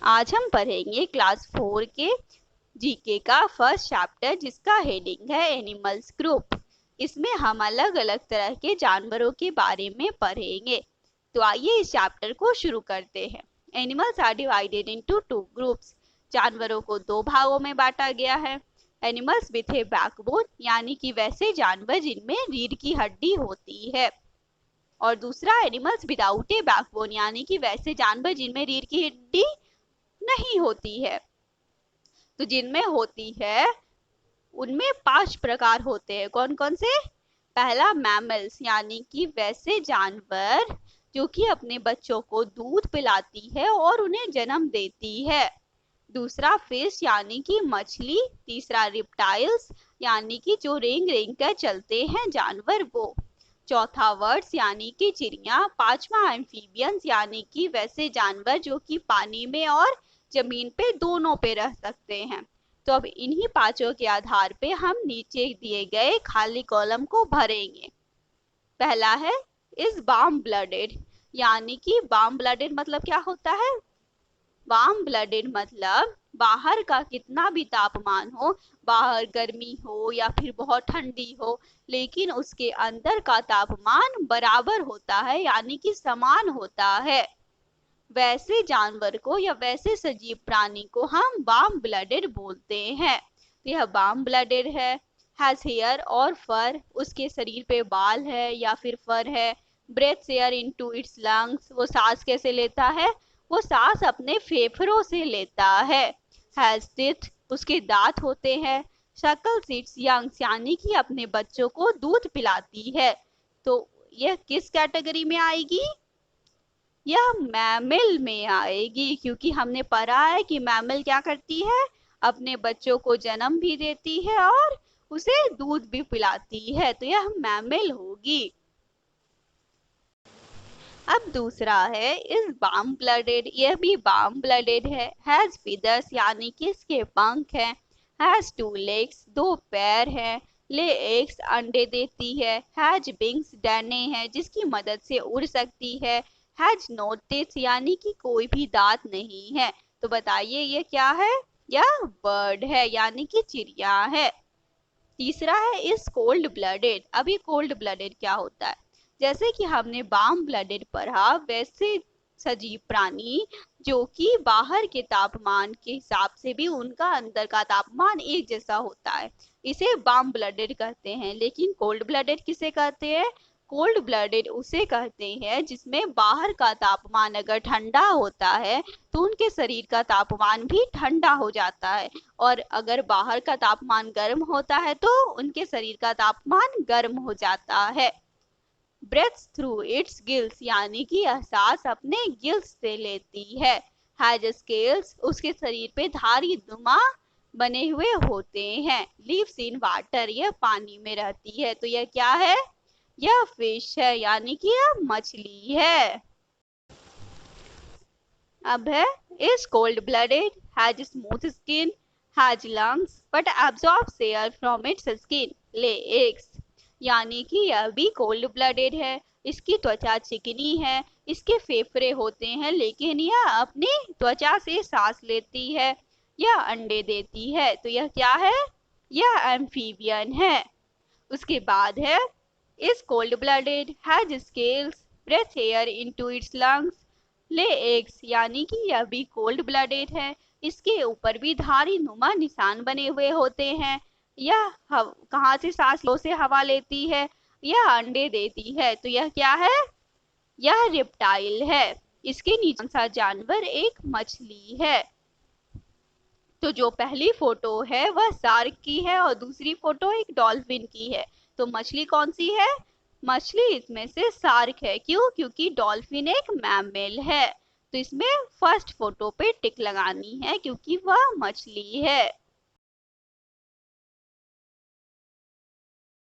आज हम पढ़ेंगे क्लास 4 के जीके का फर्स्ट चैप्टर जिसका हेडिंग है एनिमल्स ग्रुप। इसमें हम अलग अलग तरह के जानवरों के बारे में पढ़ेंगे। तो आइए इस चैप्टर को शुरू करते हैं। Animals are divided into two groups. जानवरों को दो भागों में बांटा गया है। एनिमल्स विथ ए बैकबोन यानी कि वैसे जानवर जिनमें रीढ़ की हड्डी होती है, और दूसरा एनिमल्स विदाउट ए बैकबोन यानी कि वैसे जानवर जिनमें रीढ़ की हड्डी नहीं होती है। तो जिनमें होती है उनमें 5 प्रकार होते हैं। कौन कौन से? पहला मैमल्स यानी कि वैसे जानवर जो कि अपने बच्चों को दूध पिलाती है और उन्हें जन्म देती है। दूसरा फिश यानी कि मछली। तीसरा रिप्टाइल्स यानी कि जो रेंग रेंग कर चलते हैं जानवर वो। चौथा वर्ड्स यानी कि चिड़िया। पांचवा एम्फीबियंस यानी कि वैसे जानवर जो कि पानी में और जमीन पे दोनों पे रह सकते हैं। तो अब इन्हीं पांचों के आधार पे हम नीचे दिए गए खाली कॉलम को भरेंगे। पहला है इज वार्म ब्लडेड, यानी कि वार्म ब्लडेड मतलब क्या होता है? वार्म ब्लडेड मतलब बाहर का कितना भी तापमान हो, बाहर गर्मी हो या फिर बहुत ठंडी हो, लेकिन उसके अंदर का तापमान बराबर होता है यानी कि समान होता है। वैसे जानवर को या वैसे सजीव प्राणी को हम वार्म ब्लडेड बोलते हैं। तो यह वार्म ब्लडेड है। हैज हेयर और फर, उसके शरीर पे बाल है या फिर फर है। Breaths air into its lungs, वो सांस कैसे लेता है? वो सांस अपने फेफड़ों से लेता है। हैज टीथ, उसके दांत होते हैं। शकल्स इट्स यंग्स यानी कि अपने बच्चों को दूध पिलाती है। तो यह किस कैटेगरी में आएगी? यह मैमल में आएगी, क्योंकि हमने पढ़ा है कि मैमल क्या करती है? अपने बच्चों को जन्म भी देती है और उसे दूध भी पिलाती है। तो यह मैमल होगी। अब दूसरा है इज वार्म ब्लडेड, यह भी वार्म ब्लडेड है। हैज फीदर्स यानी कि इसके पंख हैं। हैज टू लेग्स, दो पैर हैं। ले एग्स, अंडे देती है। हैज विंग्स, डने हैं जिसकी मदद से उड़ सकती है। हैज नो टीथ यानी कि कोई भी दांत नहीं है। तो बताइए ये क्या है? यह बर्ड है यानी कि चिड़िया है। तीसरा है इस कोल्ड ब्लडेड। अभी कोल्ड ब्लडेड क्या होता है? जैसे कि हमने वार्म ब्लडेड पढ़ा, वैसे सजीव प्राणी जो कि बाहर के तापमान के हिसाब से भी उनका अंदर का तापमान एक जैसा होता है, इसे वार्म ब्लडेड कहते हैं। लेकिन कोल्ड ब्लडेड किसे कहते हैं? कोल्ड ब्लडेड उसे कहते हैं जिसमें बाहर का तापमान अगर ठंडा होता है तो उनके शरीर का तापमान भी ठंडा हो जाता है, और अगर बाहर का तापमान गर्म होता है तो उनके शरीर का तापमान गर्म हो जाता है। ब्रेथ्स थ्रू इट्स गिल्स यानी कि एहसास अपने गिल्स से लेती है। हैज स्केल्स, उसके शरीर पे धारी नुमा बने हुए होते हैं। लिव्स इन वाटर, यह पानी में रहती है। तो यह क्या है? यह फिश है यानी कि यह मछली है। अब है is cold blooded, has smooth skin, has lungs but absorbs air from its skin. ले एग्स, यानी कि यह भी कोल्ड ब्लडेड है। इसकी त्वचा चिकनी है, इसके फेफड़े होते हैं लेकिन यह अपनी त्वचा से सांस लेती है। यह अंडे देती है। तो यह क्या है? यह एम्फीबियन है। उसके बाद है is cold blooded, has scales, breathe air into its lungs, lay eggs, यानी कि यह भी कोल्ड ब्लडेड है। इसके ऊपर भी धारी नुमा निशान बने हुए होते हैं। यह कहाँ से सांस लो से हवा लेती है? यह अंडे देती है। तो यह क्या है? यह रिप्टाइल है। इसके नीचे सा जानवर एक मछली है। तो जो पहली फोटो है वह शार्क की है और दूसरी फोटो एक डॉल्फिन की है। तो मछली कौन सी है? मछली इसमें से शार्क है। क्यों? क्योंकि डॉल्फिन एक मैमल है। तो इसमें फर्स्ट फोटो पे टिक लगानी है क्योंकि वह मछली है।